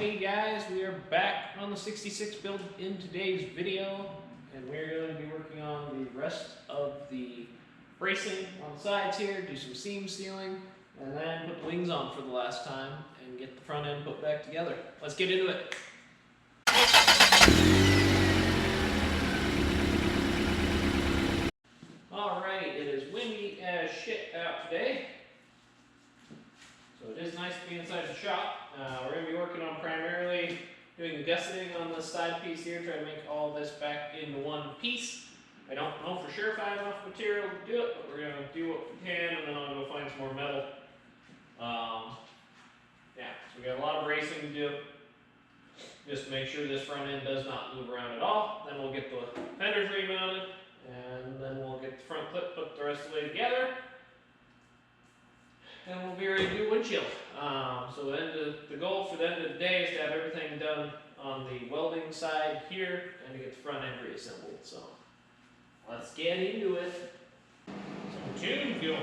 Hey guys, we are back on the 66 build in today's video, and we're going to be working on the rest of the bracing on the sides here, do some seam sealing, and then put the wings on for the last time and get the front end put back together. Let's get into it. Alright, it is windy as shit out today, so it is nice to be inside the shop. We're going to be working on primarily doing the gusseting on this side piece here, trying to make all this back into one piece. I don't know for sure if I have enough material to do it, but we're going to do what we can, and then I'll go find some more metal. Yeah, so we got a lot of bracing to do, just to make sure this front end does not move around at all. Then we'll get the fenders remounted, and then we'll get the front clip put the rest of the way together. And we'll be ready to do windshield. So the goal for the end of the day is to have everything done on the welding side here and to get the front end reassembled. So let's get into it. So tune fuel.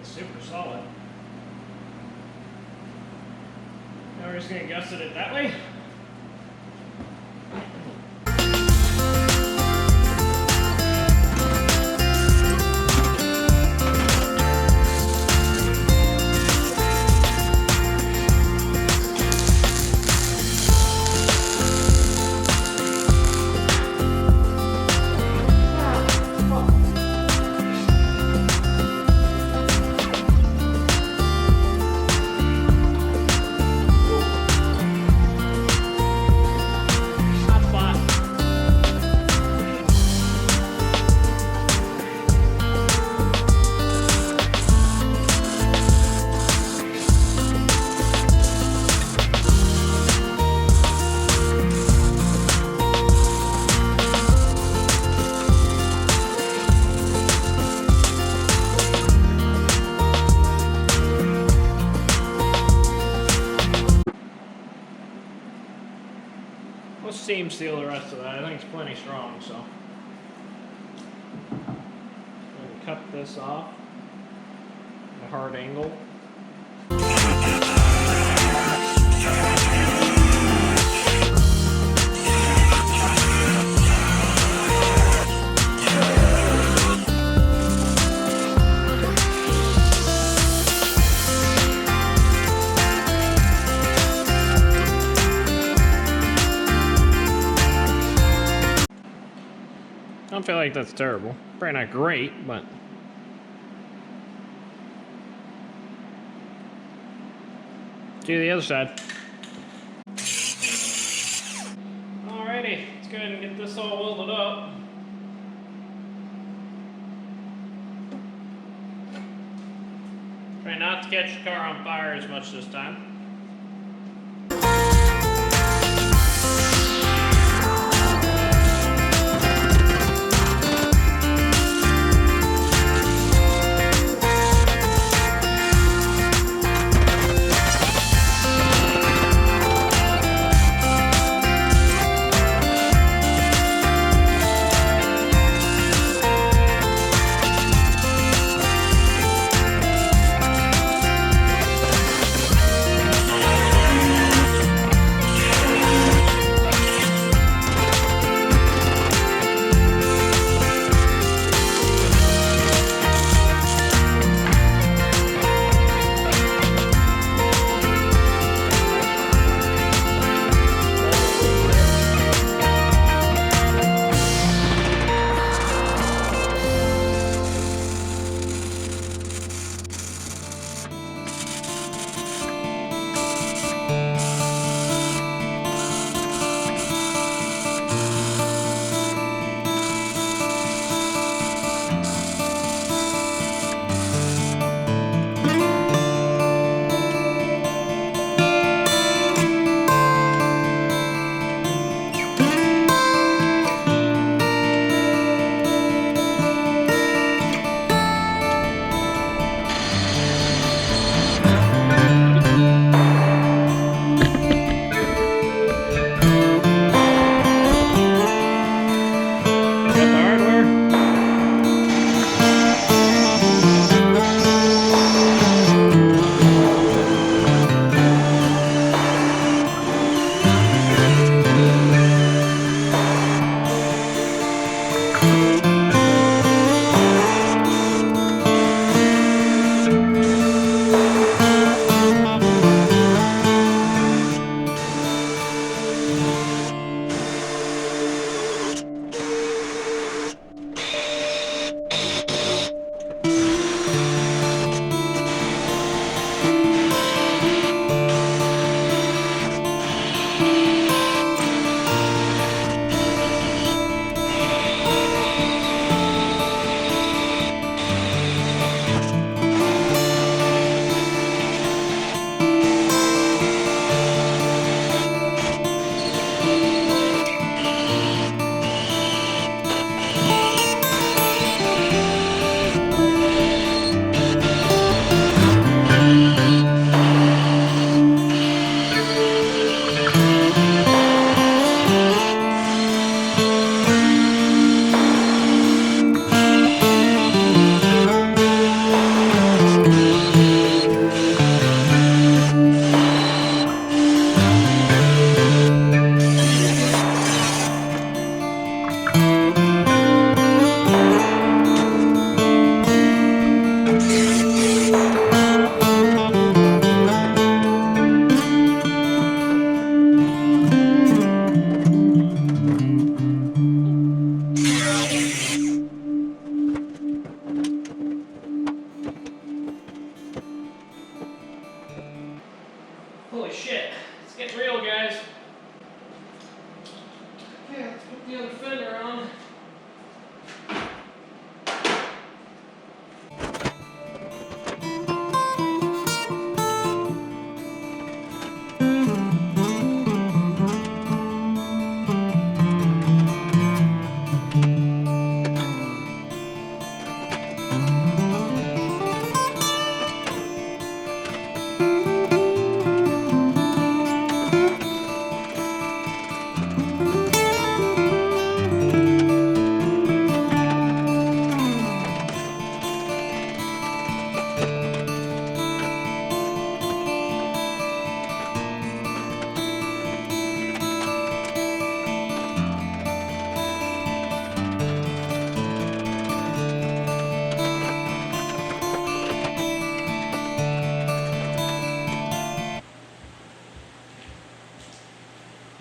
Super solid. Now we're just going to gusset it that way. We'll seam seal the rest of that. I think it's plenty strong, so. I'm going to cut this off at a hard angle. I don't feel like that's terrible. Probably not great, but do the other side. Alrighty, let's go ahead and get this all welded up. Try not to catch the car on fire as much this time. Holy shit, it's getting real, guys. Okay, let's put the other fender on.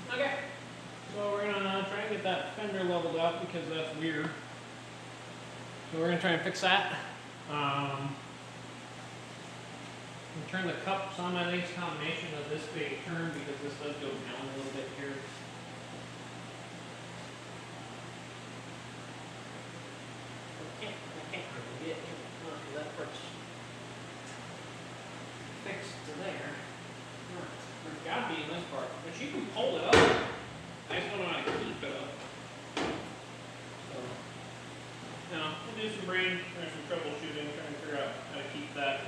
Okay, so we're gonna try and get that fender leveled up because that's weird. So we're gonna try and fix that. Turn the cups on my nice combination of this being turned because this does go down a little bit here. I can't really get it because that part's fixed to there. There's gotta be in this part, but you can pull it up. I just don't know how to keep it up. So, now, we'll do some brain, there's some troubleshooting, trying to figure out how to keep that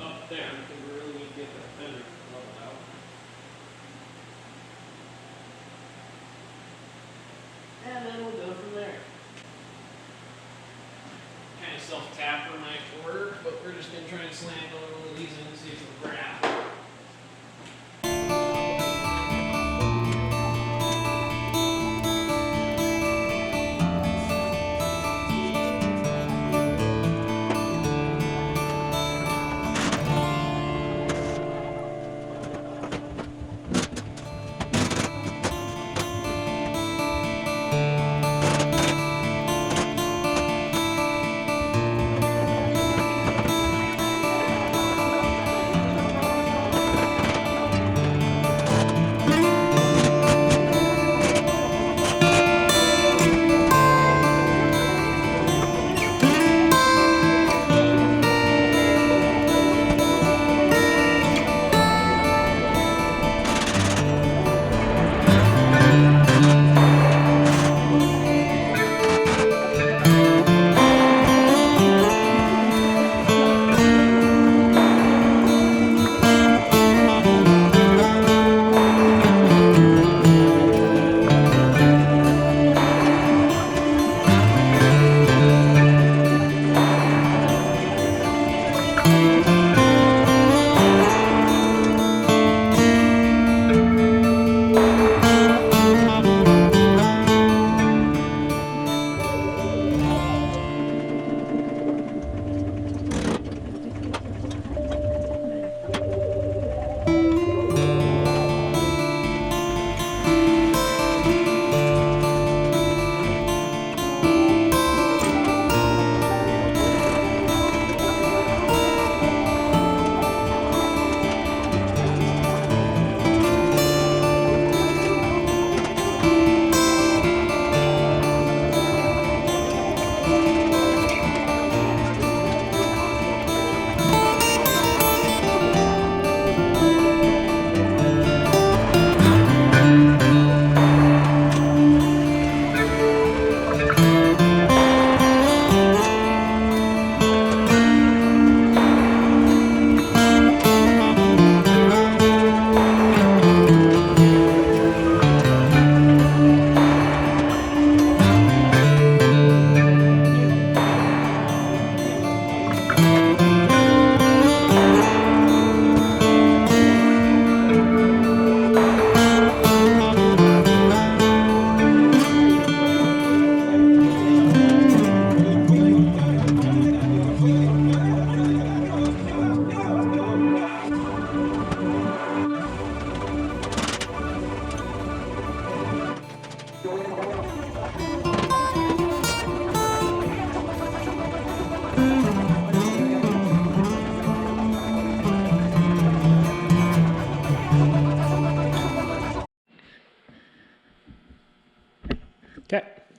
up there because we really need to get that fender leveled out. And then we'll go from there. Kind of self-tap for my order, but we're just going to try and slam a little of these in and see if it'll grab.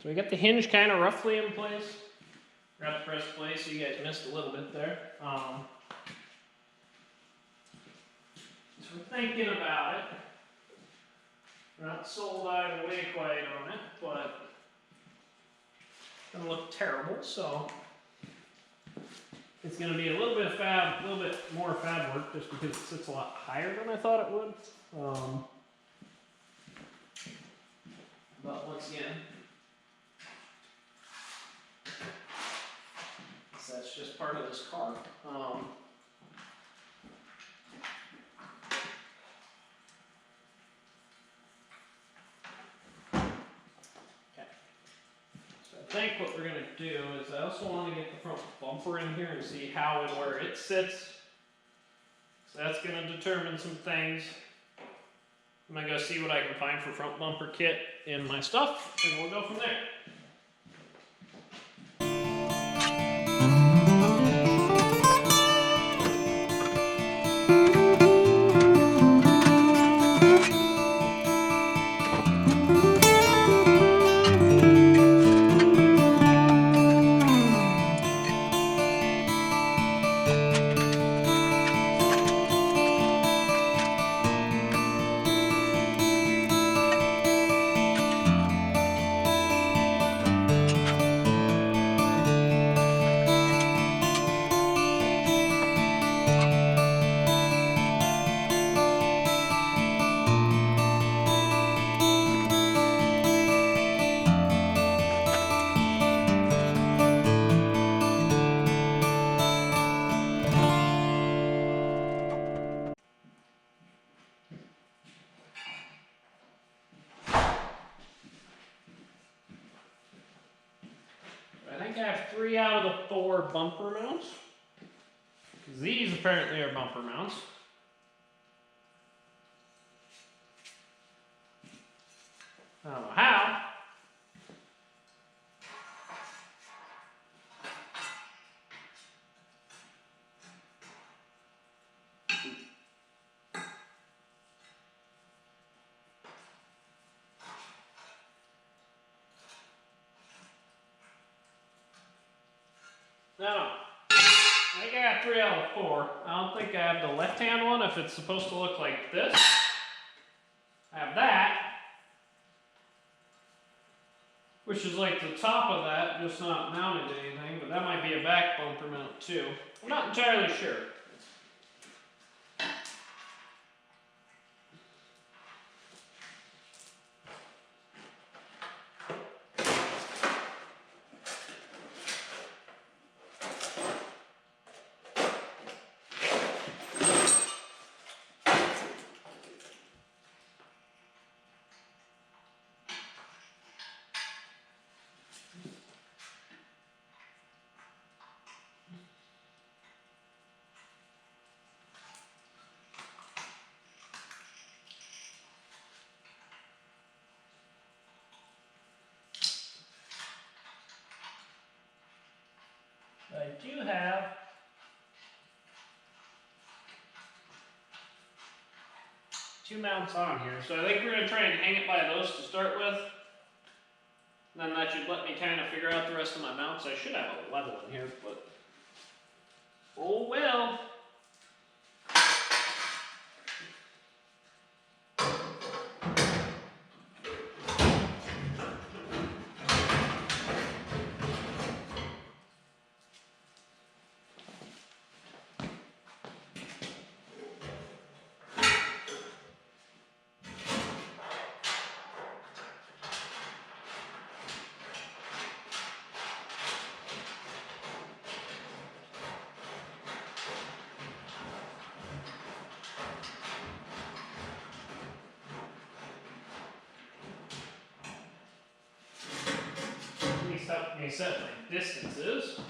So we got the hinge kind of roughly in place. Got the press plate, so you guys missed a little bit there. So we're thinking about it. We're not sold either way quite on it, but it's gonna look terrible, so it's gonna be a little bit of fab, a little bit more fab work just because it sits a lot higher than I thought it would. But once again, so that's just part of this car. I think what we're going to do is I also want to get the front bumper in here and see how and where it sits. So that's going to determine some things. I'm going to go see what I can find for front bumper kit in my stuff, and we'll go from there. I think I have 3 out of the 4 bumper mounts. These apparently are bumper mounts. I don't know how. No, I think I got 3 out of 4. I don't think I have the left-hand one if it's supposed to look like this. I have that, which is like the top of that, just not mounted to anything, but that might be a back bumper mount too. I'm not entirely sure. I do have two mounts on here, so I think we're going to try and hang it by those to start with. Then that should let me kind of figure out the rest of my mounts. I should have a level in here, but oh well. Help me set my distances.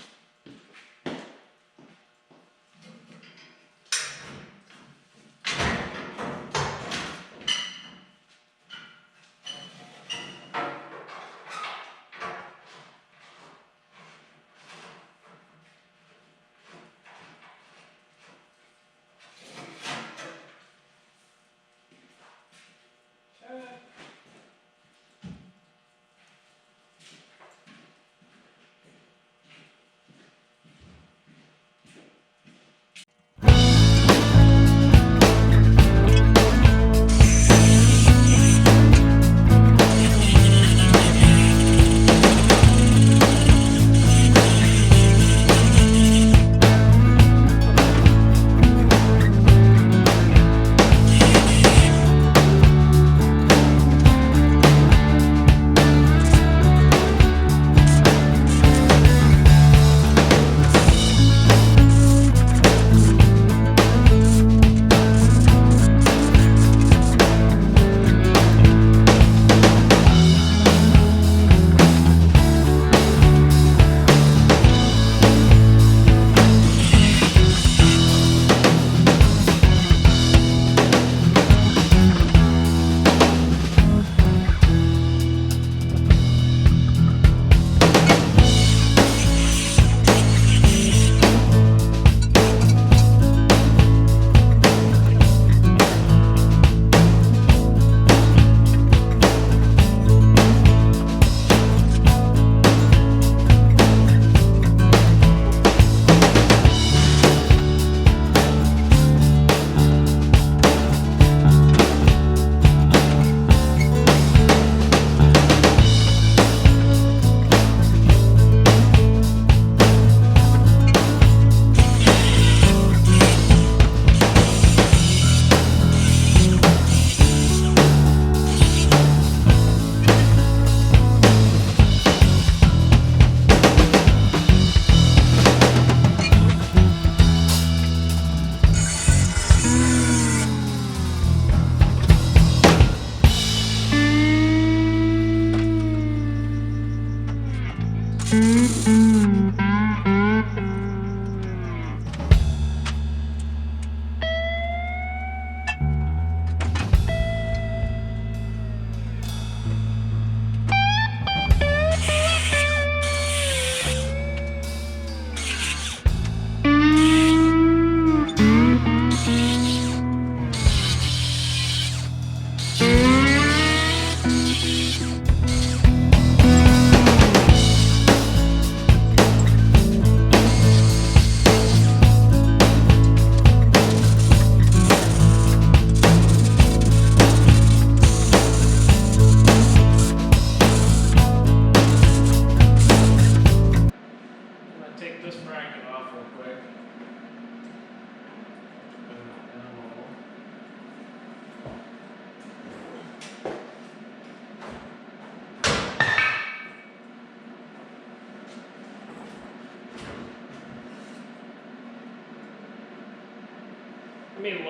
Let me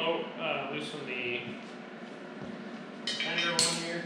loosen the fender one here.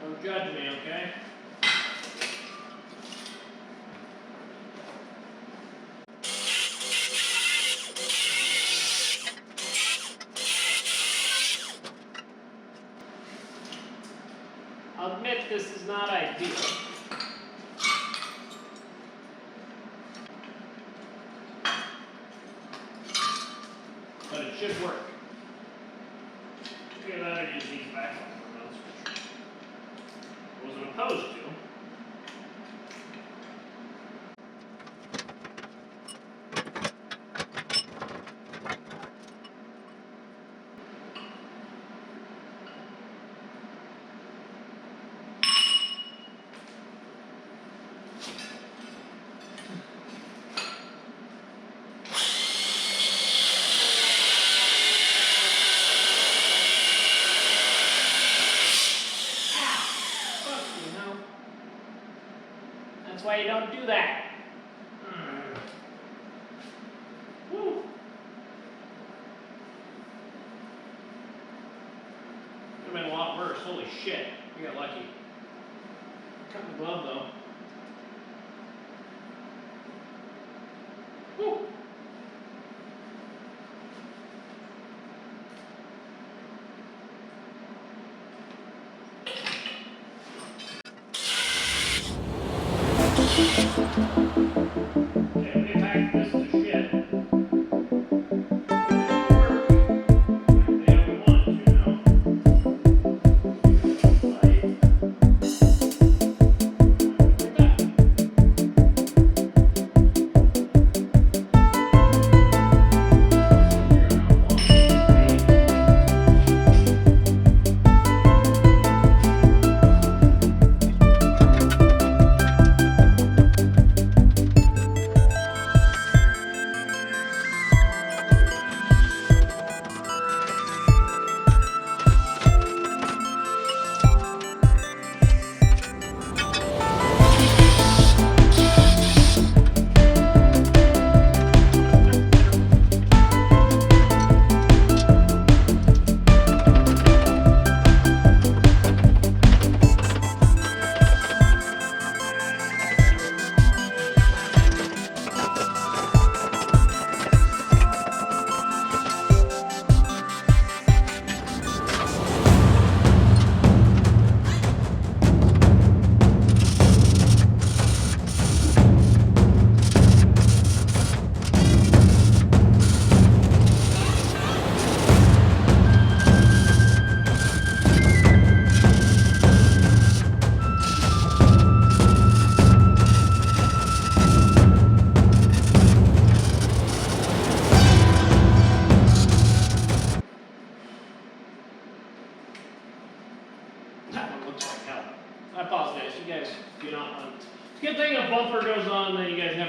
Don't judge me, okay? I'll admit this is not ideal. But it should work. Figure that I'd use these back ones. I wasn't opposed to. That's why you don't do that. Woo. Could have been a lot worse. Holy shit. We got lucky. Cut the glove though. Woo. Okay, we packed this to shit. Yeah, we wanted to, no? Right.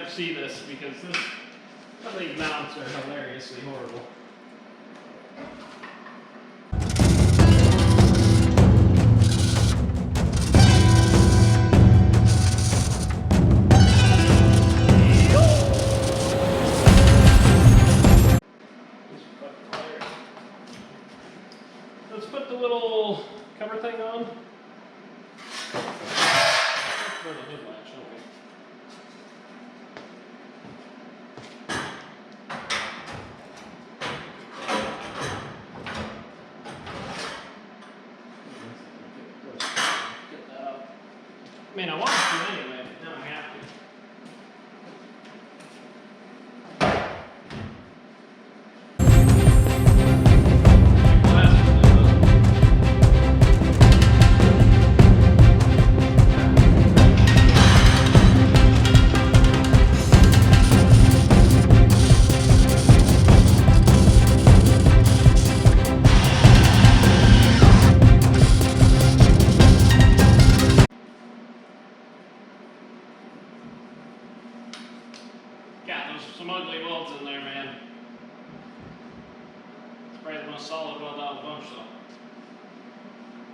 ever see this because some of these mounts are hilariously horrible. Let's put the little cover thing on. For the hood latch, don't we? Get that up. I mean, I want to anyway, but now I have to. God, there's some ugly welds in there, man. It's probably the most solid weld out of the bunch, though.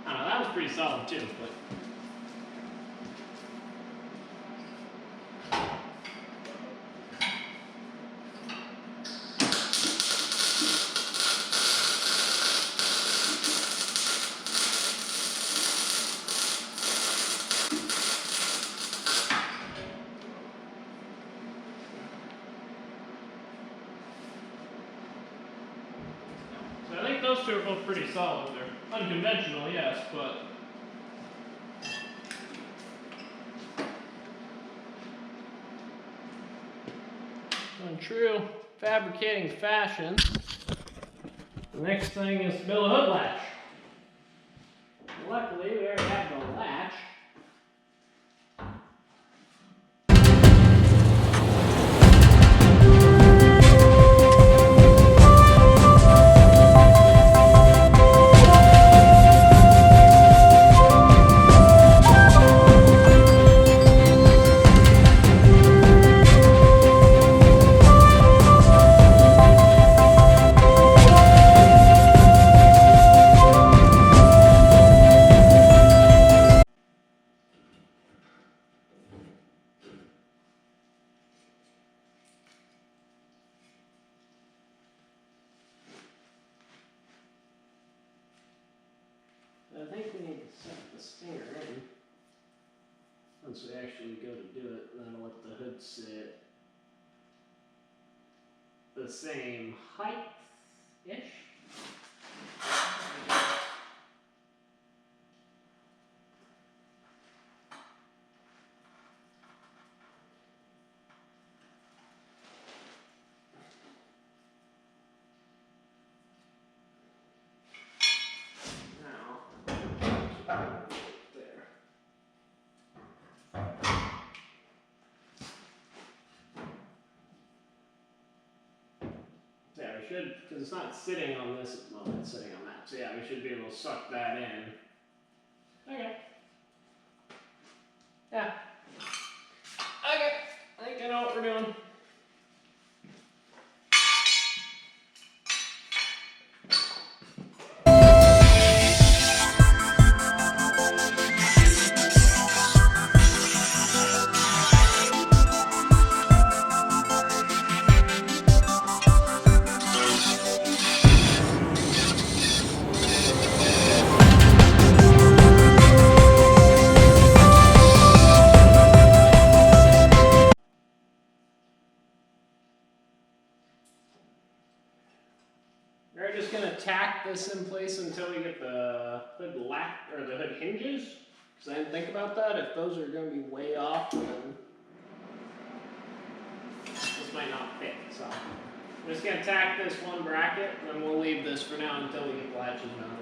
I don't know, that was pretty solid too, but. So I think those two are both pretty solid. They're unconventional, yes, but. In true fabricating fashion, the next thing is to build a hood latch. Luckily, we already have the latch. I think we need to set the stinger in once we actually go to do it, and then let the hood sit the same height-ish. Yeah, we should, because it's not sitting on this at the moment, it's sitting on that. So yeah, we should be able to suck that in. Okay. Yeah. Okay, I think I know what we're doing. We're just gonna tack this in place until we get the hood or the hood hinges. Because I didn't think about that. If those are gonna be way off, then this might not fit. So I'm just gonna tack this one bracket, and then we'll leave this for now until we get the latches mounted.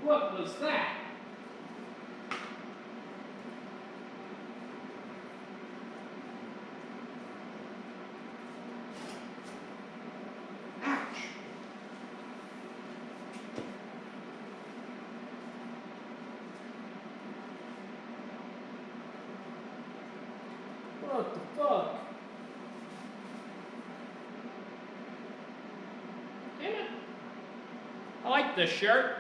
What was that? Ouch. What the fuck? Damn it. I like this shirt.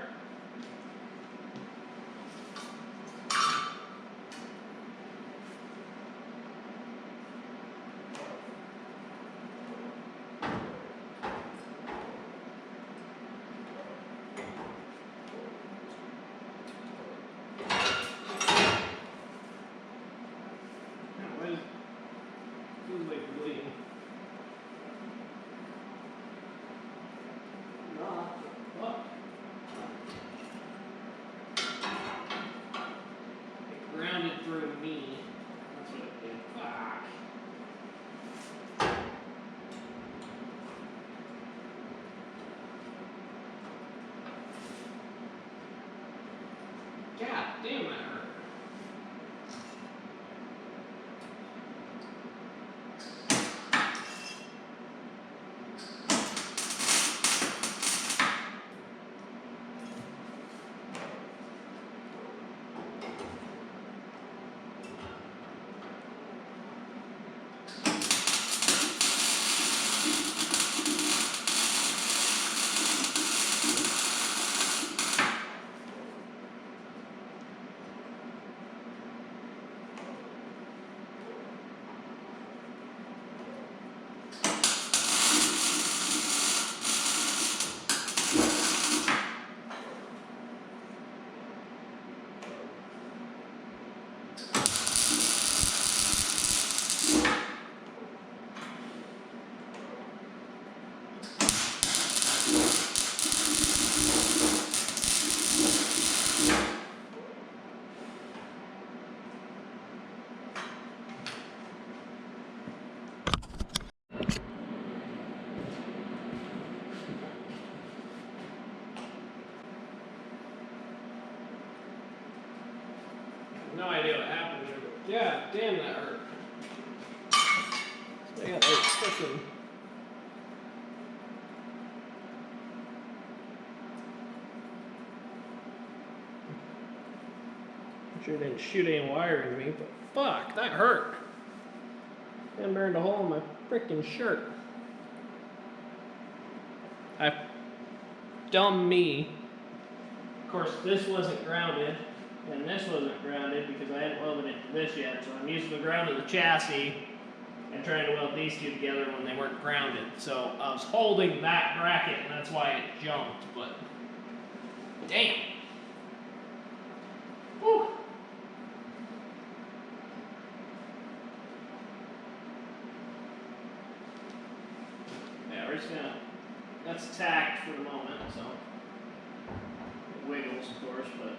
Feels like bleeding. Nah, what? It grounded through me. That's what it did. Fuck. God damn, that hurt. No idea what happened here, but god damn, that hurt. So I got like fucking. I'm sure it didn't shoot any wire in me, but fuck, that hurt. And burned a hole in my freaking shirt. Dumb me. Of course, this wasn't grounded. And this wasn't grounded because I hadn't welded it to this yet, so I'm using the ground of the chassis and trying to weld these two together when they weren't grounded. So I was holding that bracket and that's why it jumped, but damn. Whew. Yeah, we're just gonna, that's tacked for the moment, so it wiggles of course, but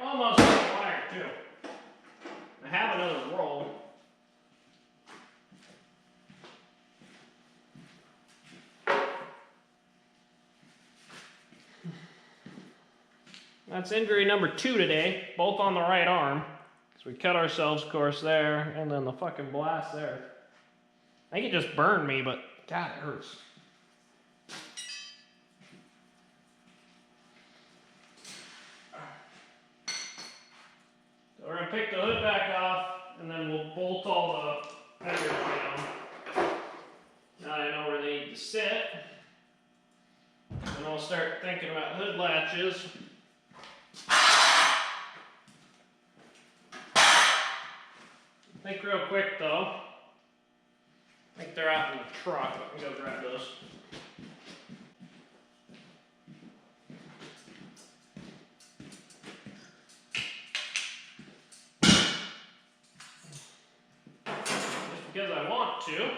almost on the wire too. I have another roll. That's injury number 2 today, both on the right arm. So we cut ourselves, of course, there, and then the fucking blast there. I think it just burned me, but God, it hurts. So we're gonna pick the hood back off, and then we'll bolt all the fenders down. Now I know where they need to sit. And I'll start thinking about hood latches. Think real quick though. I think they're out in the truck. Let me go grab those. because I want to.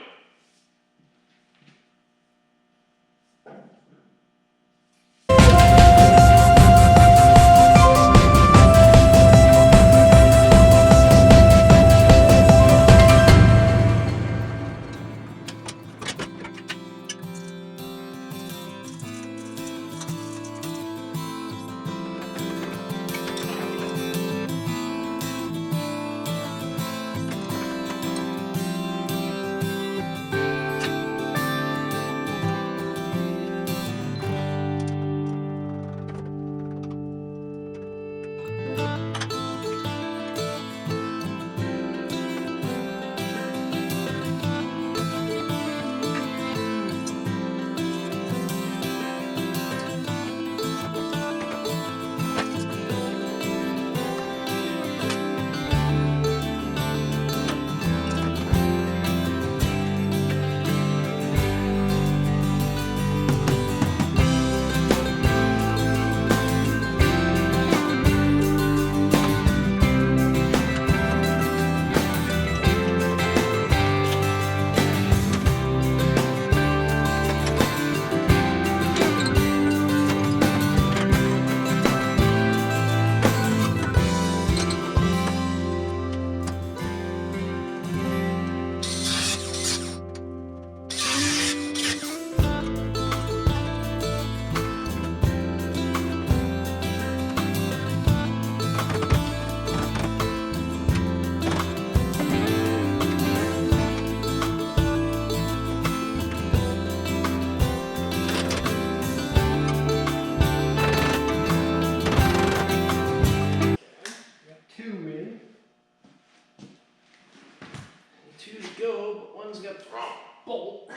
Two to go, but one's got the wrong bolt.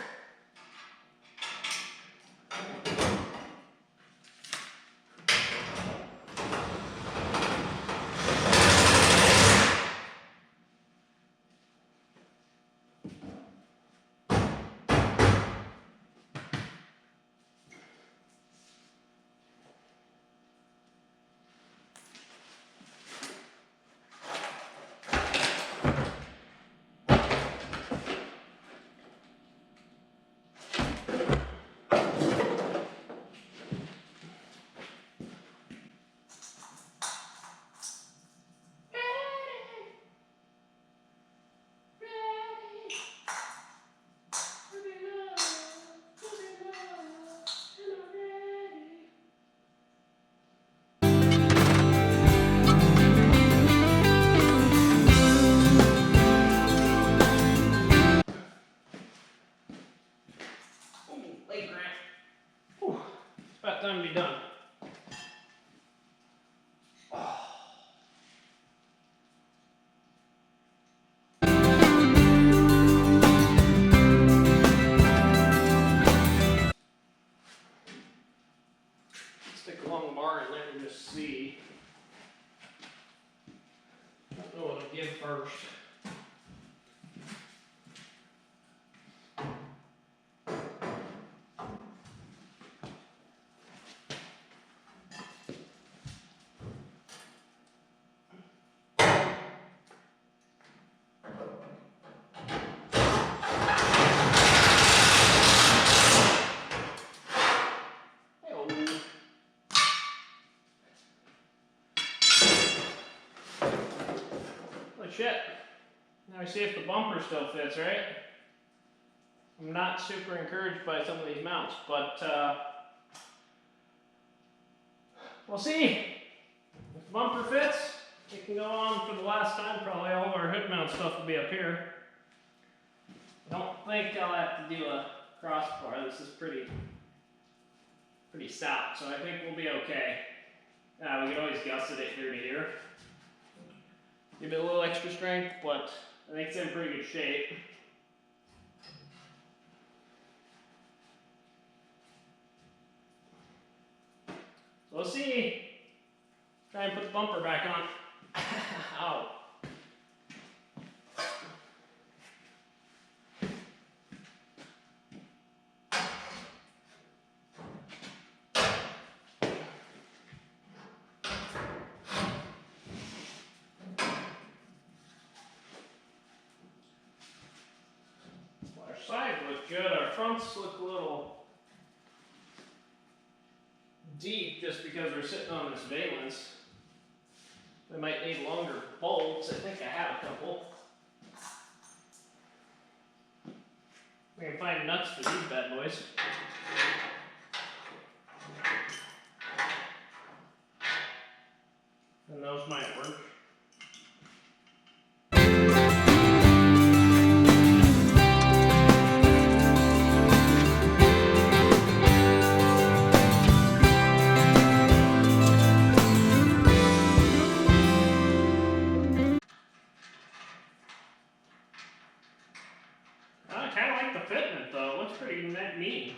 Late Grant. Whew. It's about time to be done. Stick a long bar in there and just see. I don't know what to give first. Shit. Now we see if the bumper still fits, right? I'm not super encouraged by some of these mounts, but we'll see. If the bumper fits, it can go on for the last time. Probably all of our hood mount stuff will be up here. I don't think I'll have to do a crossbar. This is pretty stout, so I think we'll be okay. We can always gusset it here to here. Give it a little extra strength, but I think it's in pretty good shape. So we'll see. Try and put the bumper back on. Ow. good. Our fronts look a little deep just because we're sitting on this valance. We might need longer bolts. I think I have a couple. We can find nuts for these bad boys. And those might work. I kind of like the fitment though. It looks pretty neat.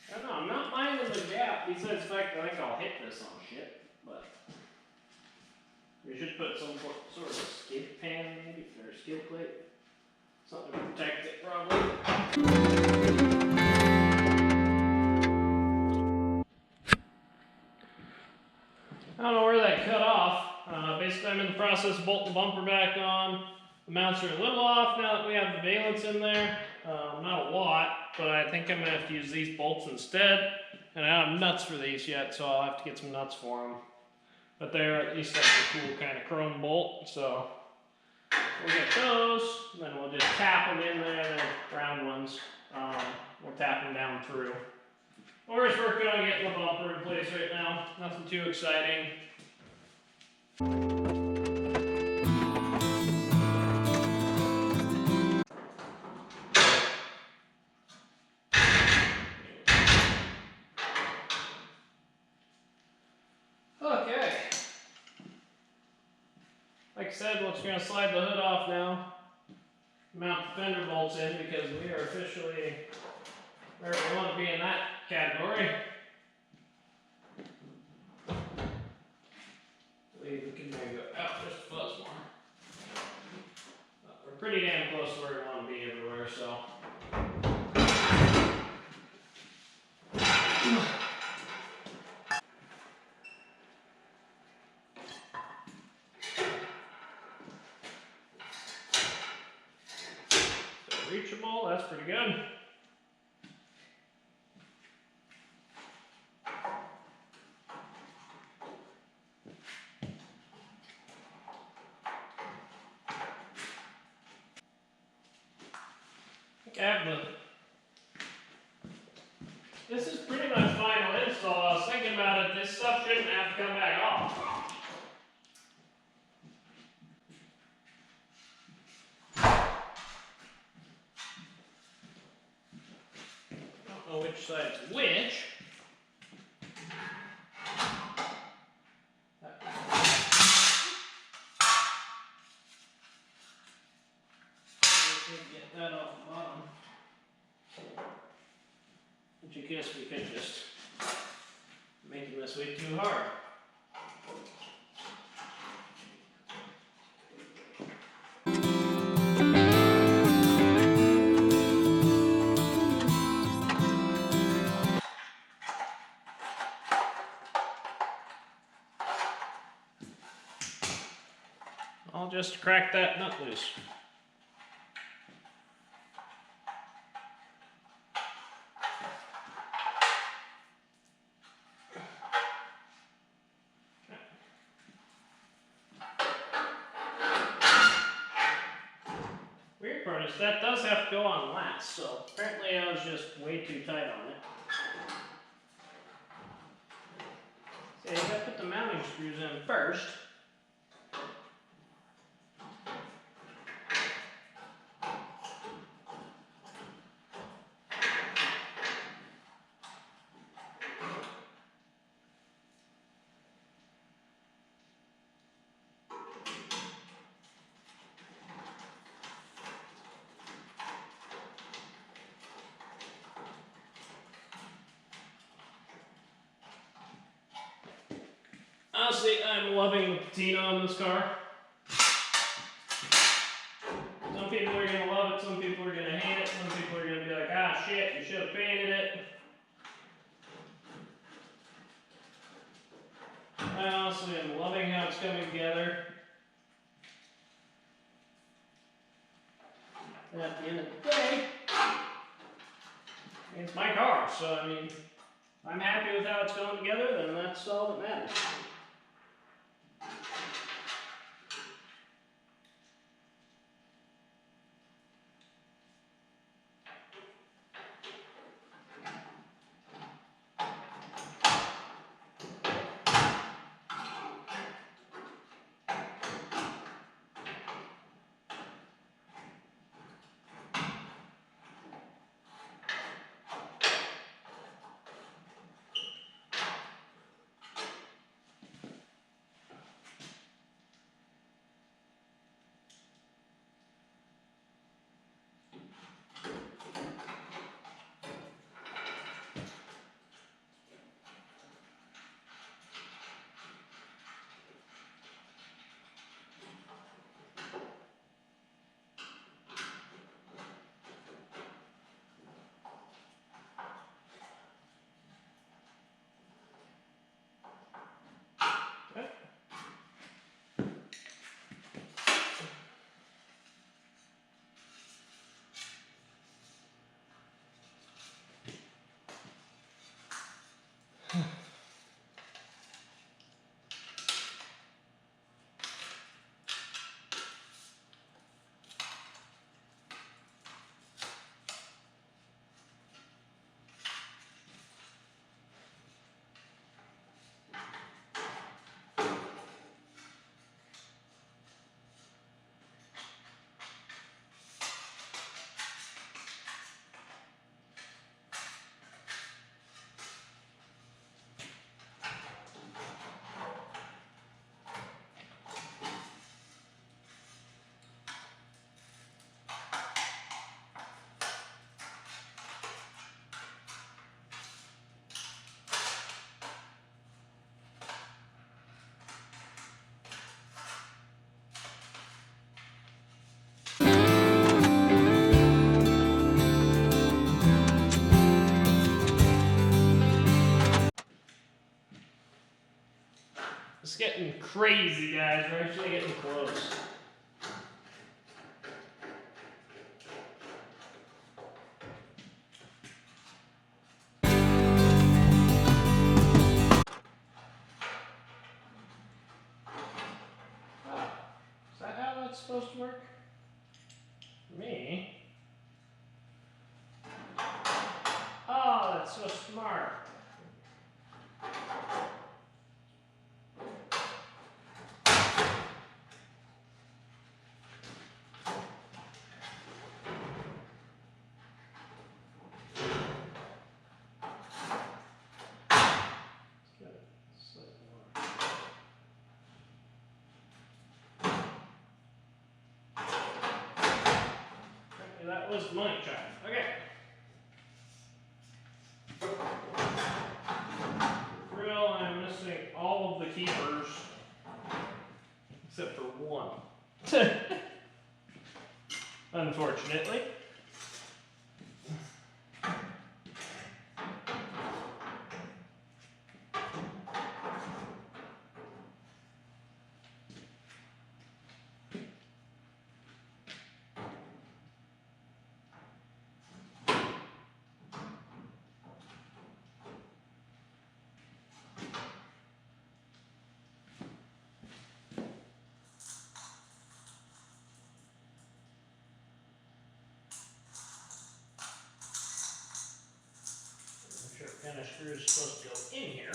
I don't know, I'm not minding the gap besides the fact that I think I'll hit this on shit, but we should put some sort of skid pan maybe, or skid plate. Something to protect it probably. I don't know where that cut off. Basically I'm in the process of bolting the bumper back on. The mounts are a little off now that we have the valance in there. Not a lot, but I think I'm going to have to use these bolts instead. And I don't have nuts for these yet, so I'll have to get some nuts for them. But they're at least like a cool kind of chrome bolt, so we'll get those, and then we'll just tap them in there, they're round ones. We'll tap them down through. We're just working on getting the bumper in place right now. Nothing too exciting. Okay. Like I said, we're just going to slide the hood off now. Mount the fender bolts in because we are officially where we want to be in that category. I believe we can maybe go out just a buzz more. We're pretty damn close to where we want to be everywhere, so. Reachable, that's pretty good. This is pretty much final install. I was thinking about it, this stuff shouldn't have to come back off. I don't know which side's which. Get that off the bottom. Which I guess we could just making this way too hard. I'll just crack that nut loose. Weird part noticed that does have to go on last, so apparently I was just way too tight on it. So you gotta put the mounting screws in first. Honestly, I'm loving the patina on this car. Some people are going to love it, some people are going to hate it, some people are going to be like, ah shit, you should have painted it. I honestly am loving how it's coming together. And at the end of the day, it's my car, so I mean, if I'm happy with how it's going together, then that's all that matters. It's getting crazy, guys. We're actually getting close. Oh, is that how that's supposed to work? For me? Oh, that's so smart. That was the money shot. Okay. Drill, I'm missing all of the keepers except for one. Unfortunately. screw is supposed to go in here.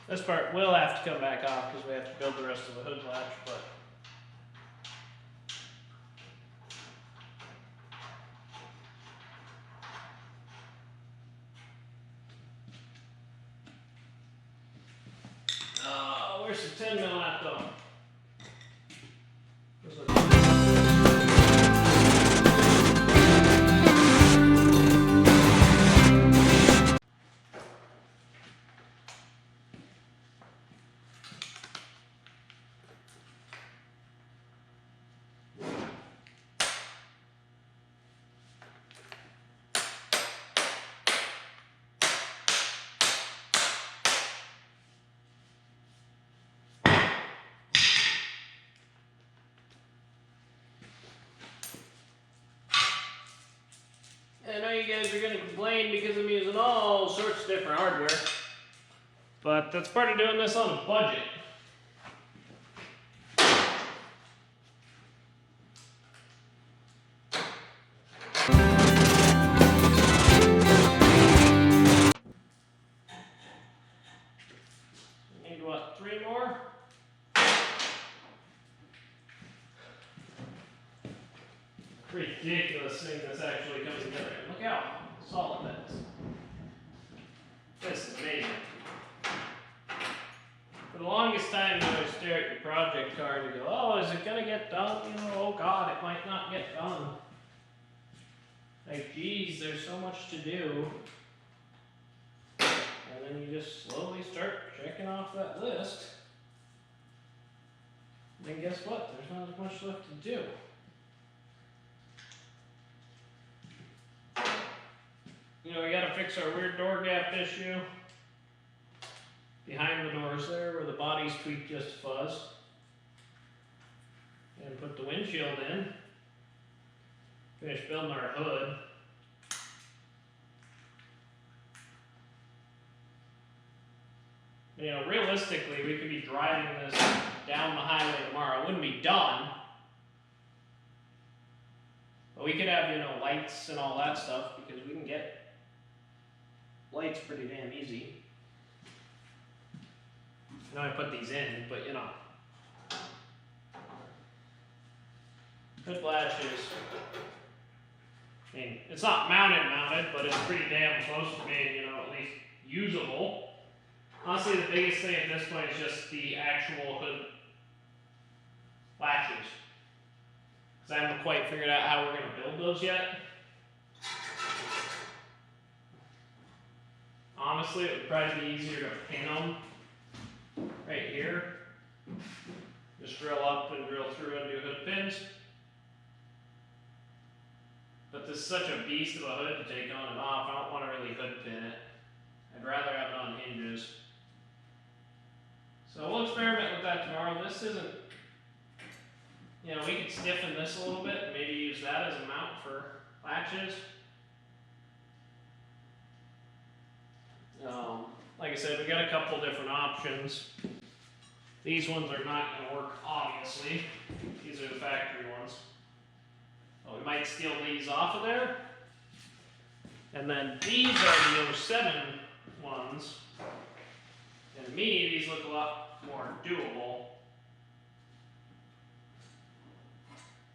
This part will have to come back off because we have to build the rest of the hood latch, but oh, where's the 10 mil at though? I know you guys are going to complain because I'm using all sorts of different hardware, but that's part of doing this on a budget. Need what, 3 more? Ridiculous thing that's actually coming together. Look how solid that is. This is amazing. For the longest time, you always stare at your project card and go, oh, is it going to get done? You know, oh God, it might not get done. Like, geez, there's so much to do. And then you just slowly start checking off that list. And then guess what? There's not as much left to do. You know, we gotta fix our weird door gap issue behind the doors there where the body's tweaked just a fuzz. And put the windshield in. Finish building our hood. You know, realistically, we could be driving this down the highway tomorrow. It wouldn't be done. But we could have, you know, lights and all that stuff because we can get lights pretty damn easy. I know I put these in, but you know. Hood latch is, I mean, it's not mounted, but it's pretty damn close to being, you know, at least usable. Honestly, the biggest thing at this point is just the actual hood latches. Because I haven't quite figured out how we're going to build those yet. Honestly, it would probably be easier to pin them right here. Just drill up and drill through and do hood pins. But this is such a beast of a hood to take on and off, I don't want to really hood pin it. I'd rather have it on hinges. So we'll experiment with that tomorrow. This isn't, you know, we could stiffen this a little bit and maybe use that as a mount for latches. Like I said, we got a couple different options. These ones are not going to work, obviously. These are the factory ones. So we might steal these off of there. And then these are the 07 ones. And to me, these look a lot more doable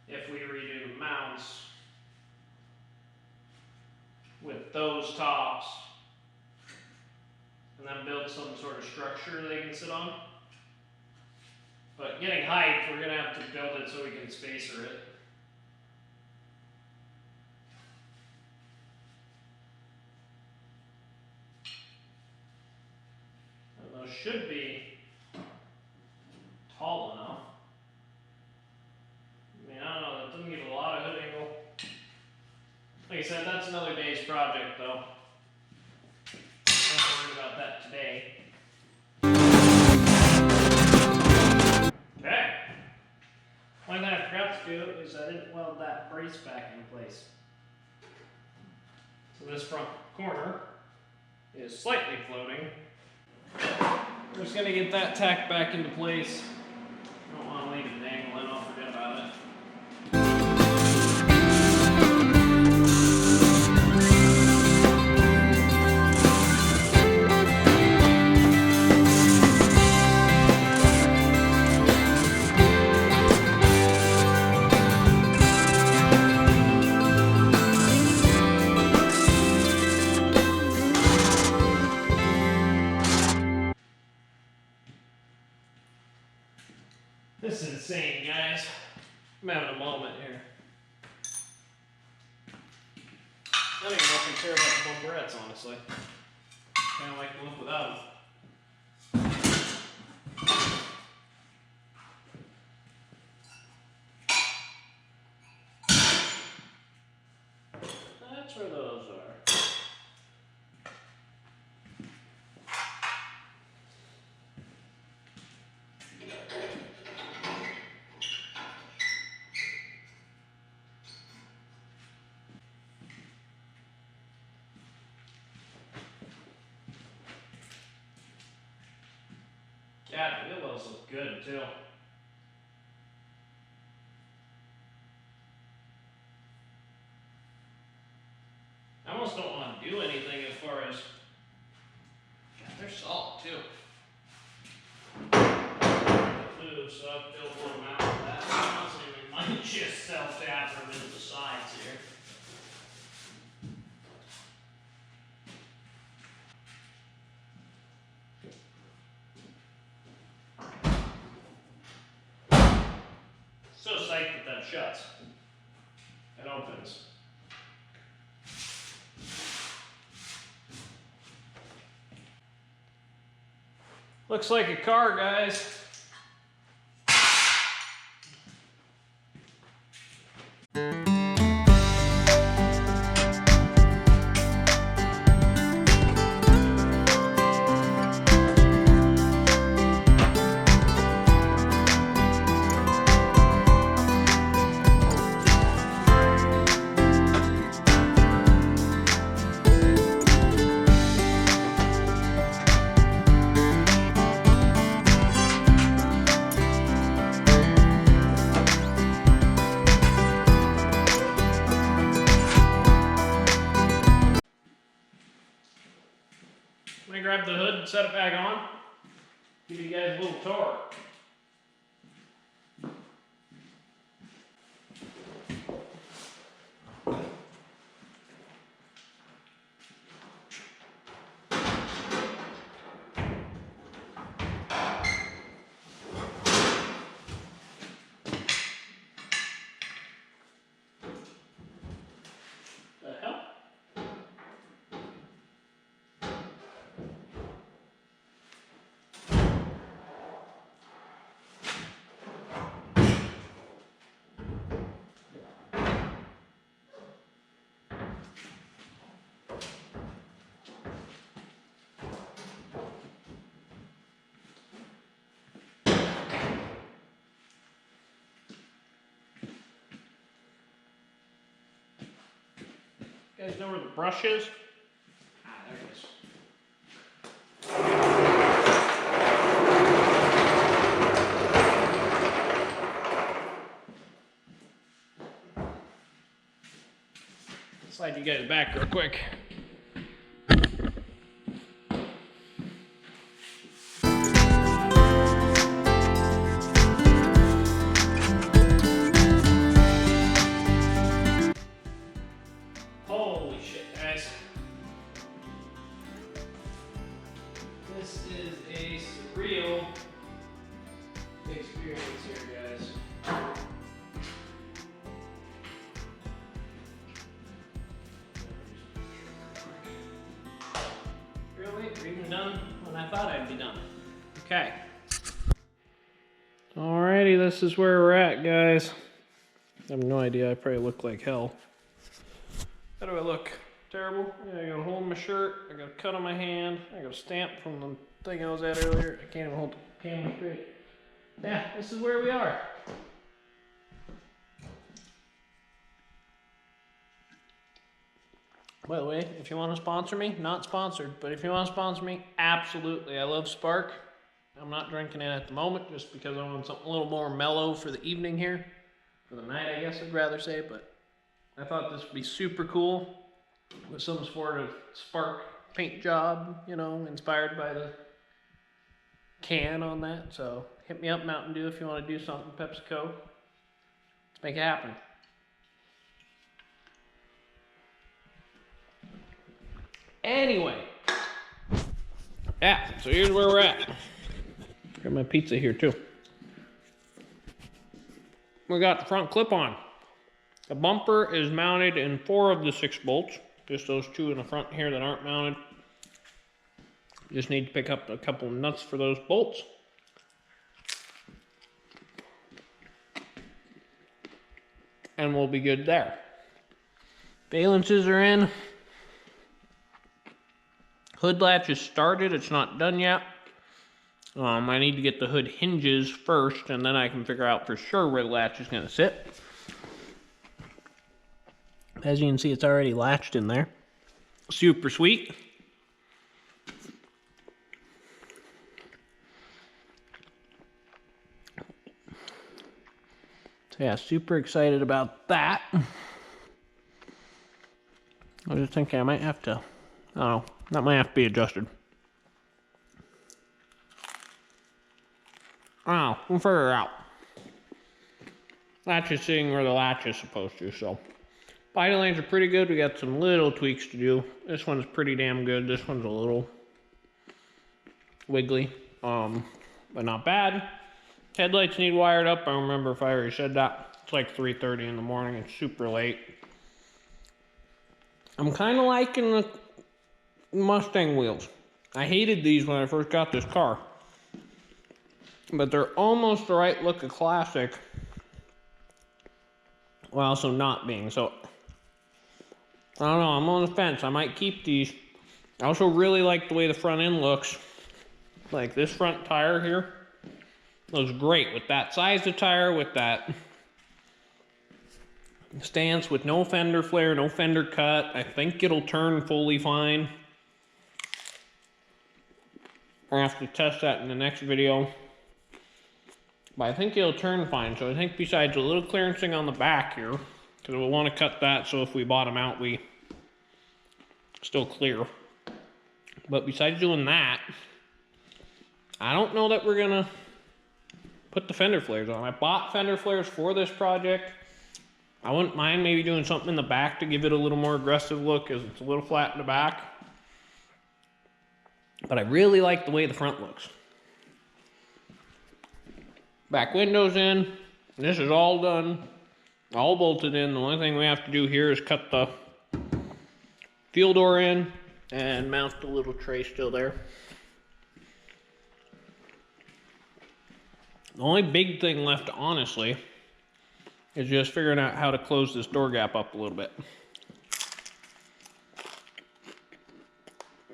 if we redo the mounts with those tops and then build some sort of structure they can sit on. But getting height, we're going to have to build it so we can spacer it. should be tall enough. I mean, I don't know, that doesn't give a lot of hood angle. Like I said, that's another day's project though. Not worried about that today. Okay. One thing I forgot to do is I didn't weld that brace back in place. So this front corner is slightly floating. We're just going to get that tacked back into place. I don't want to leave it dangling, I'll forget about it. This is insane, guys. I'm having a moment here. I don't even know if I care about the bumperettes, honestly. Kind of like the look without them. That's where those are. God, the wheel wells look good too. I almost don't want to do anything as far as. God, they're solid too. Move, so I've built one out of that. Honestly, we might just self-tap them into the sides here. So psyched that shuts. It opens. Looks like a car, guys. Let me grab the hood and set it back on. Give you guys a little tour. The hell? You guys know where the brush is? Ah, there it is. Slide you guys back real quick. Holy shit, guys. This is a surreal experience here, guys. Really? We're even done when I thought I'd be done. Okay. Alrighty, this is where we're at, guys. I have no idea, I probably look like hell. How do I look? Terrible? Yeah, I got a hole in my shirt, I got a cut on my hand, I got a stamp from the thing I was at earlier. I can't even hold the camera straight. Yeah, this is where we are. By the way, if you want to sponsor me, not sponsored, but if you want to sponsor me, absolutely. I love Spark. I'm not drinking it at the moment just because I want something a little more mellow for the evening here. For the night, I guess I'd rather say, but I thought this would be super cool with some sort of Spark paint job, you know, inspired by the can on that. So hit me up, Mountain Dew, if you want to do something, PepsiCo. Let's make it happen. Anyway, yeah, so here's where we're at. Got my pizza here too. We got the front clip on. The bumper is mounted in 4 of the 6 bolts. Just those 2 in the front here that aren't mounted. Just need to pick up a couple of nuts for those bolts. And we'll be good there. Valences are in. Hood latch is started, it's not done yet. I need to get the hood hinges first, and then I can figure out for sure where the latch is going to sit. As you can see, it's already latched in there. Super sweet. So yeah, super excited about that. I was just thinking I might have to, I don't know, that might have to be adjusted. Oh, we'll figure it out. Latch is sitting where the latch is supposed to, so. Body lines are pretty good. We got some little tweaks to do. This one's pretty damn good. This one's a little wiggly, but not bad. Headlights need wired up. I don't remember if I already said that. It's like 3:30 in the morning. It's super late. I'm kind of liking the Mustang wheels. I hated these when I first got this car. But they're almost the right look of classic, while also not being. So, I don't know, I'm on the fence. I might keep these. I also really like the way the front end looks. Like this front tire here looks great with that size of tire, with that stance, with no fender flare, no fender cut. I think it'll turn fully fine. I'll have to test that in the next video. But I think it'll turn fine. So I think besides a little clearancing on the back here, because we'll want to cut that so if we bottom out, we still clear. But besides doing that, I don't know that we're gonna put the fender flares on. I bought fender flares for this project. I wouldn't mind maybe doing something in the back to give it a little more aggressive look, because it's a little flat in the back. But I really like the way the front looks. Back window's in. This is all done, all bolted in. The only thing we have to do here is cut the fuel door in and mount the little tray still there. The only big thing left, honestly, is just figuring out how to close this door gap up a little bit.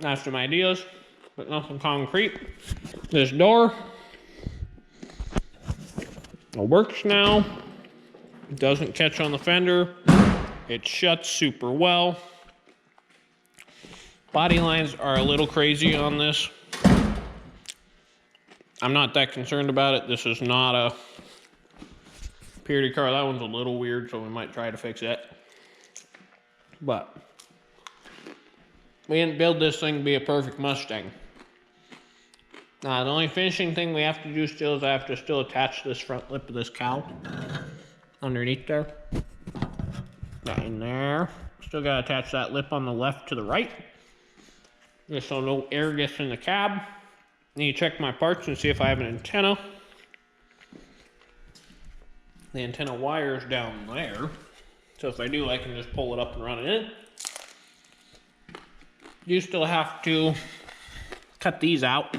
I have some ideas, but nothing concrete. This door, it works now. It doesn't catch on the fender. It shuts super well. Body lines are a little crazy on this. I'm not that concerned about it. This is not a purity car. That one's a little weird, so we might try to fix it. But we didn't build this thing to be a perfect Mustang. The only finishing thing we have to do still is I have to still attach this front lip of this cowl underneath there. That in there. Still gotta attach that lip on the left to the right, just so no air gets in the cab. Need to check my parts and see if I have an antenna. The antenna wire's down there, so if I do, I can just pull it up and run it in. You still have to cut these out.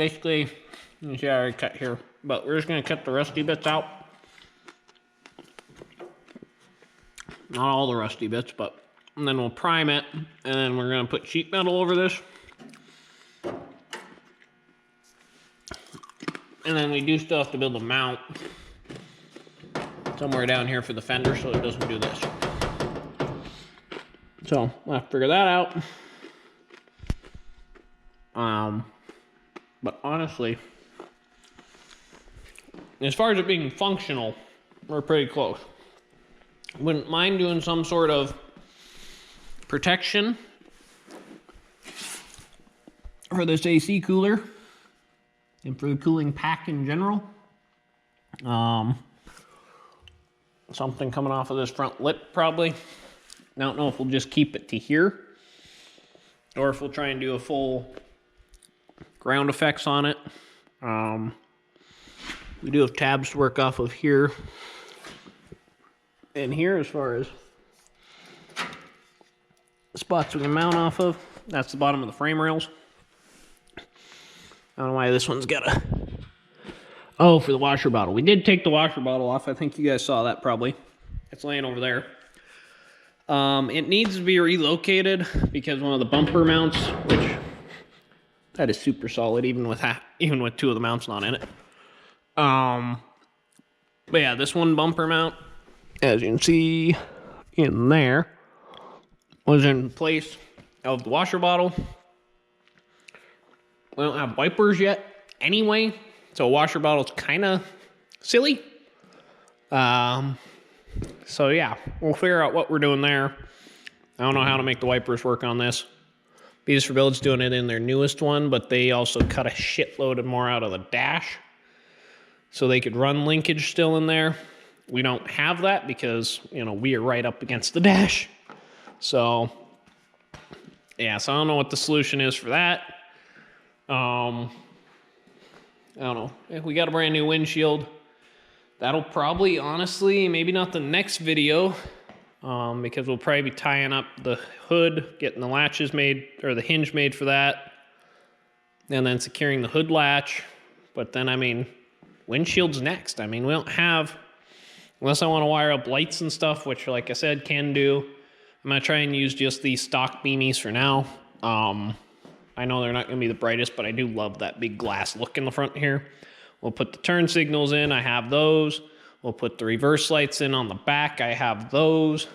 basically, you see I already cut here, but we're just gonna cut the rusty bits out. Not all the rusty bits, but, and then we'll prime it, and then we're gonna put sheet metal over this. And then we do still have to build a mount somewhere down here for the fender so it doesn't do this. So we'll have to figure that out. But honestly, as far as it being functional, we're pretty close. Wouldn't mind doing some sort of protection for this AC cooler and for the cooling pack in general. Something coming off of this front lip probably. I don't know if we'll just keep it to here or if we'll try and do a full ground effects on it. We do have tabs to work off of here and here as far as spots we can mount off of. That's the bottom of the frame rails. I don't know why this one's got a... Oh, for the washer bottle. We did take the washer bottle off. I think you guys saw that probably. It's laying over there. It needs to be relocated because one of the bumper mounts, which that is super solid even with two of the mounts not in it. But yeah, this one bumper mount, as you can see in there, was in place of the washer bottle. We don't have wipers yet anyway, so a washer bottle's kind of silly. So yeah, we'll figure out what we're doing there. I don't know how to make the wipers work on this. Bees for Build's doing it in their newest one, but they also cut a shitload more out of the dash so they could run linkage still in there. We don't have that because, you know, we are right up against the dash. So yeah, so I don't know what the solution is for that. I don't know. If we got a brand new windshield, that'll probably, honestly, maybe not the next video, because we'll probably be tying up the hood, getting the latches made, or the hinge made for that, and then securing the hood latch. But then, I mean, windshield's next. I mean, we don't have, unless I want to wire up lights and stuff, which, like I said, can do. I'm going to try and use just these stock beanies for now. I know they're not going to be the brightest, but I do love that big glass look in the front here. We'll put the turn signals in. I have those. We'll put the reverse lights in on the back. I have those.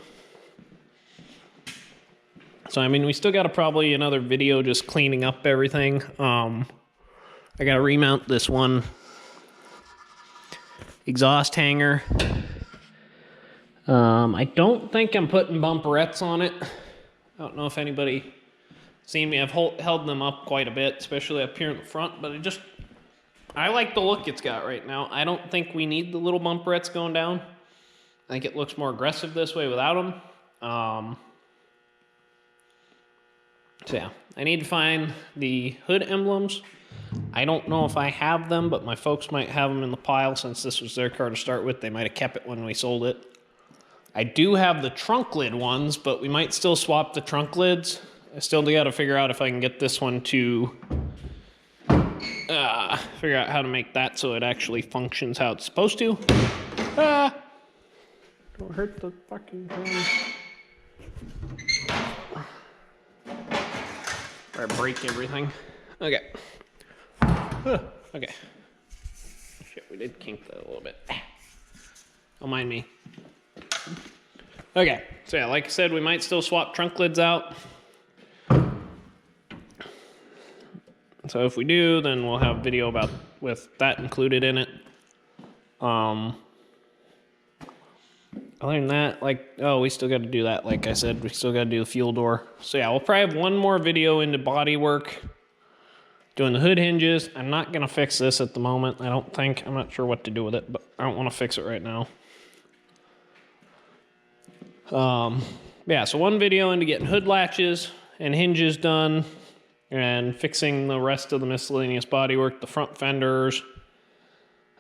So, I mean, we still got probably another video just cleaning up everything. I got to remount this one exhaust hanger. I don't think I'm putting bumperettes on it. I don't know if anybody seen me. I've held them up quite a bit, especially up here in the front, but I like the look it's got right now. I don't think we need the little bumperettes going down. I think it looks more aggressive this way without them. So yeah, I need to find the hood emblems. I don't know if I have them, but my folks might have them in the pile since this was their car to start with. They might have kept it when we sold it. I do have the trunk lid ones, but we might still swap the trunk lids. I still got to figure out if I can get this one to figure out how to make that so it actually functions how it's supposed to. Don't hurt the fucking thing. Or break everything. Okay. Okay. Shit, we did kink that a little bit. Don't mind me. Okay, so yeah, like I said, we might still swap trunk lids out. So if we do, then we'll have video with that included in it. Other than that, we still got to do that. Like I said, we still got to do the fuel door. So yeah, we'll probably have one more video into body work, doing the hood hinges. I'm not going to fix this at the moment, I don't think. I'm not sure what to do with it, but I don't want to fix it right now. Yeah, so one video into getting hood latches and hinges done and fixing the rest of the miscellaneous bodywork, the front fenders,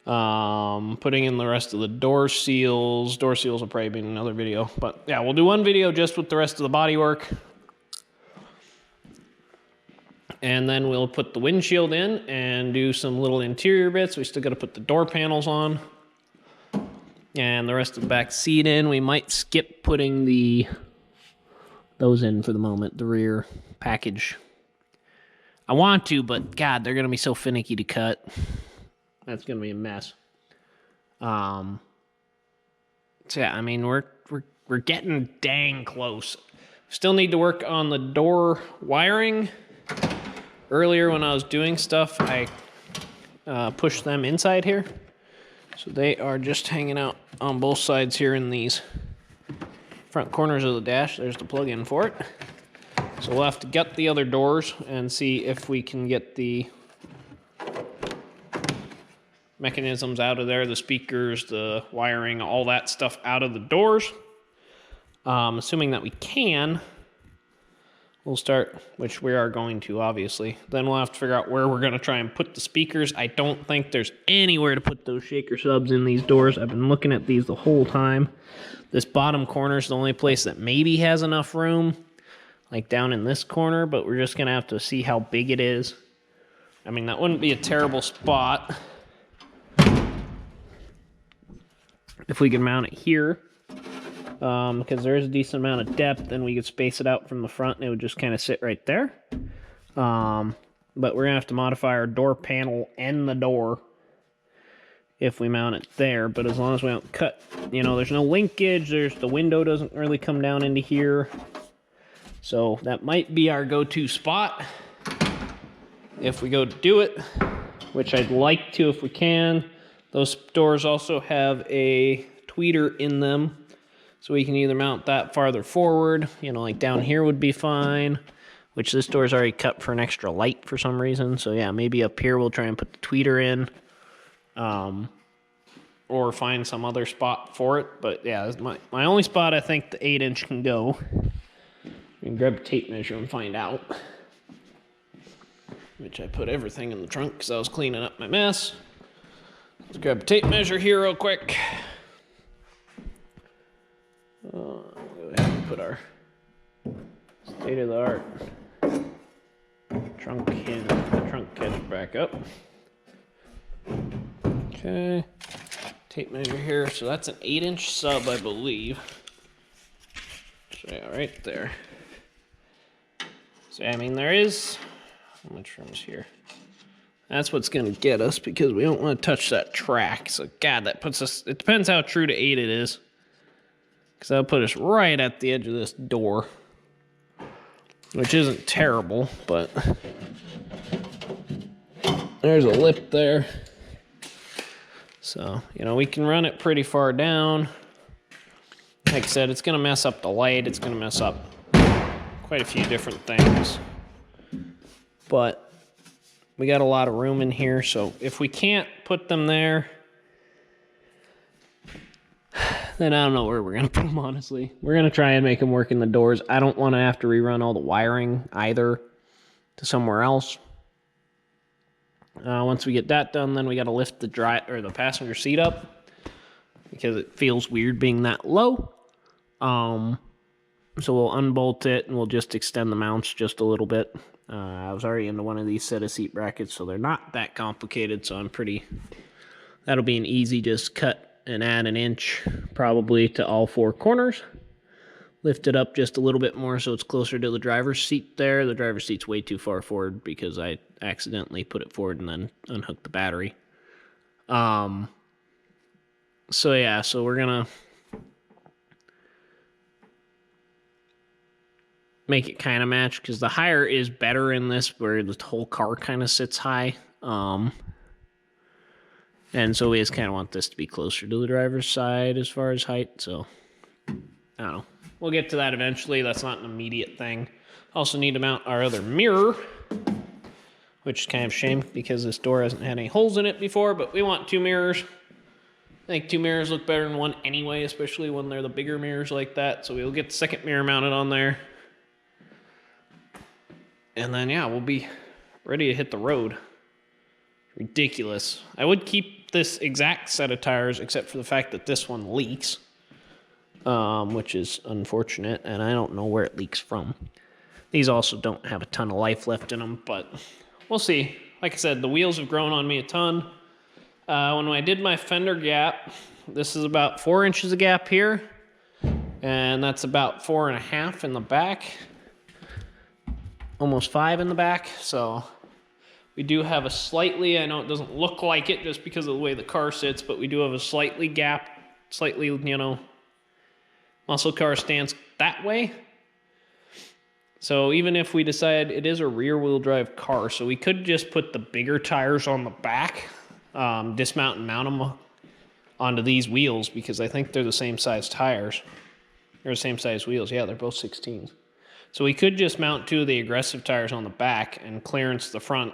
putting in the rest of the door seals. Door seals will probably be in another video, but yeah, we'll do one video just with the rest of the bodywork. And then we'll put the windshield in and do some little interior bits. We still got to put the door panels on. And the rest of the back seat in. We might skip putting those in for the moment, the rear package. I want to, but God, they're going to be so finicky to cut. That's going to be a mess. So yeah, I mean, we're getting dang close. Still need to work on the door wiring. Earlier when I was doing stuff, I pushed them inside here. So they are just hanging out on both sides here in these front corners of the dash. There's the plug-in for it. So we'll have to gut the other doors and see if we can get the mechanisms out of there, the speakers, the wiring, all that stuff out of the doors. Assuming that we can, we'll start, which we are going to, obviously. Then we'll have to figure out where we're going to try and put the speakers. I don't think there's anywhere to put those shaker subs in these doors. I've been looking at these the whole time. This bottom corner is the only place that maybe has enough room, like down in this corner, but we're just going to have to see how big it is. I mean, that wouldn't be a terrible spot if we could mount it here. Because there is a decent amount of depth, and we could space it out from the front, and it would just kind of sit right there. But we're going to have to modify our door panel and the door if we mount it there. But as long as we don't cut, you know, there's no linkage, the window doesn't really come down into here. So that might be our go-to spot if we go to do it, which I'd like to if we can. Those doors also have a tweeter in them. So we can either mount that farther forward, you know, like down here would be fine, which this door's already cut for an extra light for some reason. So yeah, maybe up here we'll try and put the tweeter in, or find some other spot for it. But yeah, my only spot I think the 8-inch can go. We can grab a tape measure and find out. Which I put everything in the trunk because I was cleaning up my mess. Let's grab a tape measure here real quick. Go ahead and put our state-of-the-art trunk catch back up. Okay, tape measure here. So that's an 8-inch sub, I believe. So yeah, right there. So I mean, there is, how much room is here? That's what's going to get us because we don't want to touch that track. So God, that puts us, it depends how true to 8 it is. Because that'll put us right at the edge of this door. Which isn't terrible, but there's a lip there. So, you know, we can run it pretty far down. Like I said, it's going to mess up the light. It's going to mess up quite a few different things. But we got a lot of room in here, so if we can't put them there, then I don't know where we're going to put them, honestly. We're going to try and make them work in the doors. I don't want to have to rerun all the wiring either to somewhere else. Once we get that done, then we got to lift the the passenger seat up because it feels weird being that low. So we'll unbolt it and we'll just extend the mounts just a little bit. I was already into one of these set of seat brackets, so they're not that complicated. So that'll be an easy just cut and add an inch probably to all 4 corners. Lift it up just a little bit more so it's closer to the driver's seat there. The driver's seat's way too far forward because I accidentally put it forward and then unhooked the battery. So yeah, so we're gonna make it kind of match because the higher is better in this where the whole car kind of sits high. And so we just kind of want this to be closer to the driver's side as far as height. So, I don't know. We'll get to that eventually. That's not an immediate thing. Also need to mount our other mirror, which is kind of a shame because this door hasn't had any holes in it before, but we want 2 mirrors. I think 2 mirrors look better than 1 anyway, especially when they're the bigger mirrors like that. So we'll get the second mirror mounted on there. And then, yeah, we'll be ready to hit the road. Ridiculous. I would keep this exact set of tires except for the fact that this one leaks, which is unfortunate, and I don't know where it leaks from. These also don't have a ton of life left in them, but we'll see. Like I said, the wheels have grown on me a ton. When I did my fender gap, this is about 4 inches of gap here, and that's about 4.5 in the back. Almost 5 in the back, so we do have a slightly, I know it doesn't look like it just because of the way the car sits, but we do have a slightly gap, slightly, you know, muscle car stance that way. So even if we decide it is a rear wheel drive car, so we could just put the bigger tires on the back, dismount and mount them onto these wheels because I think they're the same size tires. They're the same size wheels. Yeah, they're both 16s. So we could just mount 2 of the aggressive tires on the back and clearance the front,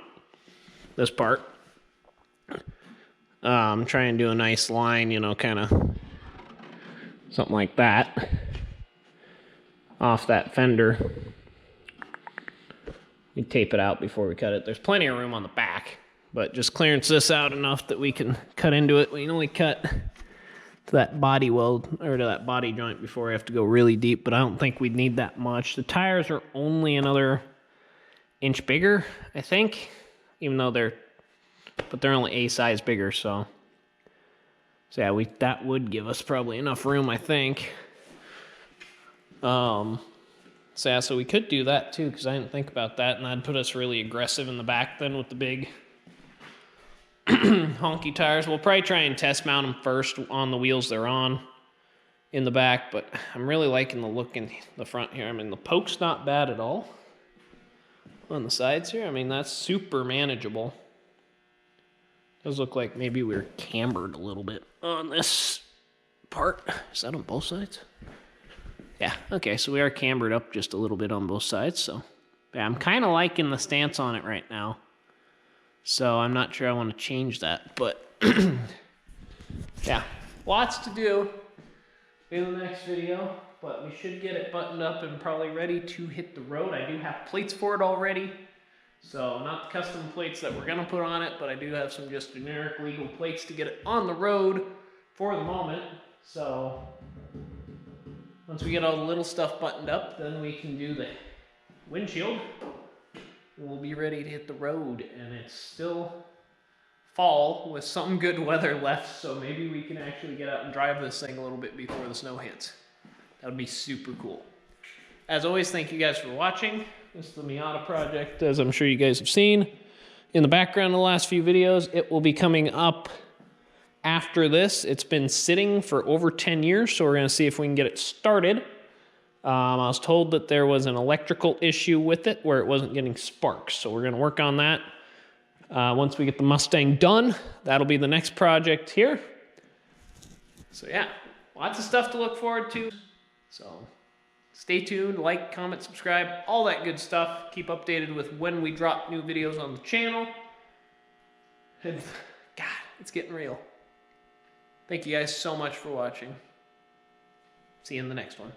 this part. Try and do a nice line, you know, kind of something like that off that fender. We tape it out before we cut it. There's plenty of room on the back, but just clearance this out enough that we can cut into it. We can only cut to that body weld, or to that body joint before we have to go really deep, but I don't think we'd need that much. The tires are only another inch bigger, I think, even though they're only a size bigger, so yeah, that would give us probably enough room, I think. So yeah, so we could do that too, because I didn't think about that, and that'd put us really aggressive in the back then with the big honky tires. We'll probably try and test mount them first on the wheels they're on in the back, but I'm really liking the look in the front here. I mean, the poke's not bad at all on the sides here. I mean, that's super manageable. Does look like maybe we're cambered a little bit on this part. Is that on both sides? Yeah, okay, so we are cambered up just a little bit on both sides, so yeah, I'm kind of liking the stance on it right now. So I'm not sure I want to change that, but yeah, lots to do in the next video, but we should get it buttoned up and probably ready to hit the road. I do have plates for it already, so not the custom plates that we're going to put on it, but I do have some just generic legal plates to get it on the road for the moment. So once we get all the little stuff buttoned up, then we can do the windshield. We'll be ready to hit the road, and it's still fall with some good weather left, so maybe we can actually get out and drive this thing a little bit before the snow hits. That would be super cool. As always, thank you guys for watching. This is the Miata project, as I'm sure you guys have seen in the background in the last few videos. It will be coming up after this. It's been sitting for over 10 years, so we're going to see if we can get it started. I was told that there was an electrical issue with it where it wasn't getting sparks, so we're going to work on that. Once we get the Mustang done, that'll be the next project here. So yeah, lots of stuff to look forward to. So stay tuned, like, comment, subscribe, all that good stuff. Keep updated with when we drop new videos on the channel. And God, it's getting real. Thank you guys so much for watching. See you in the next one.